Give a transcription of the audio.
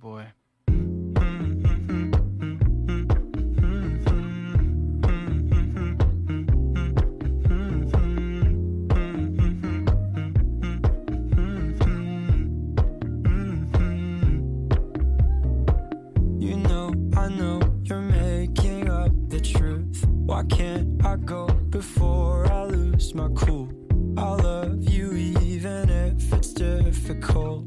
boy. You know, I know you're making up the truth. Why can't I go before I lose my cool? I love you even if it's difficult.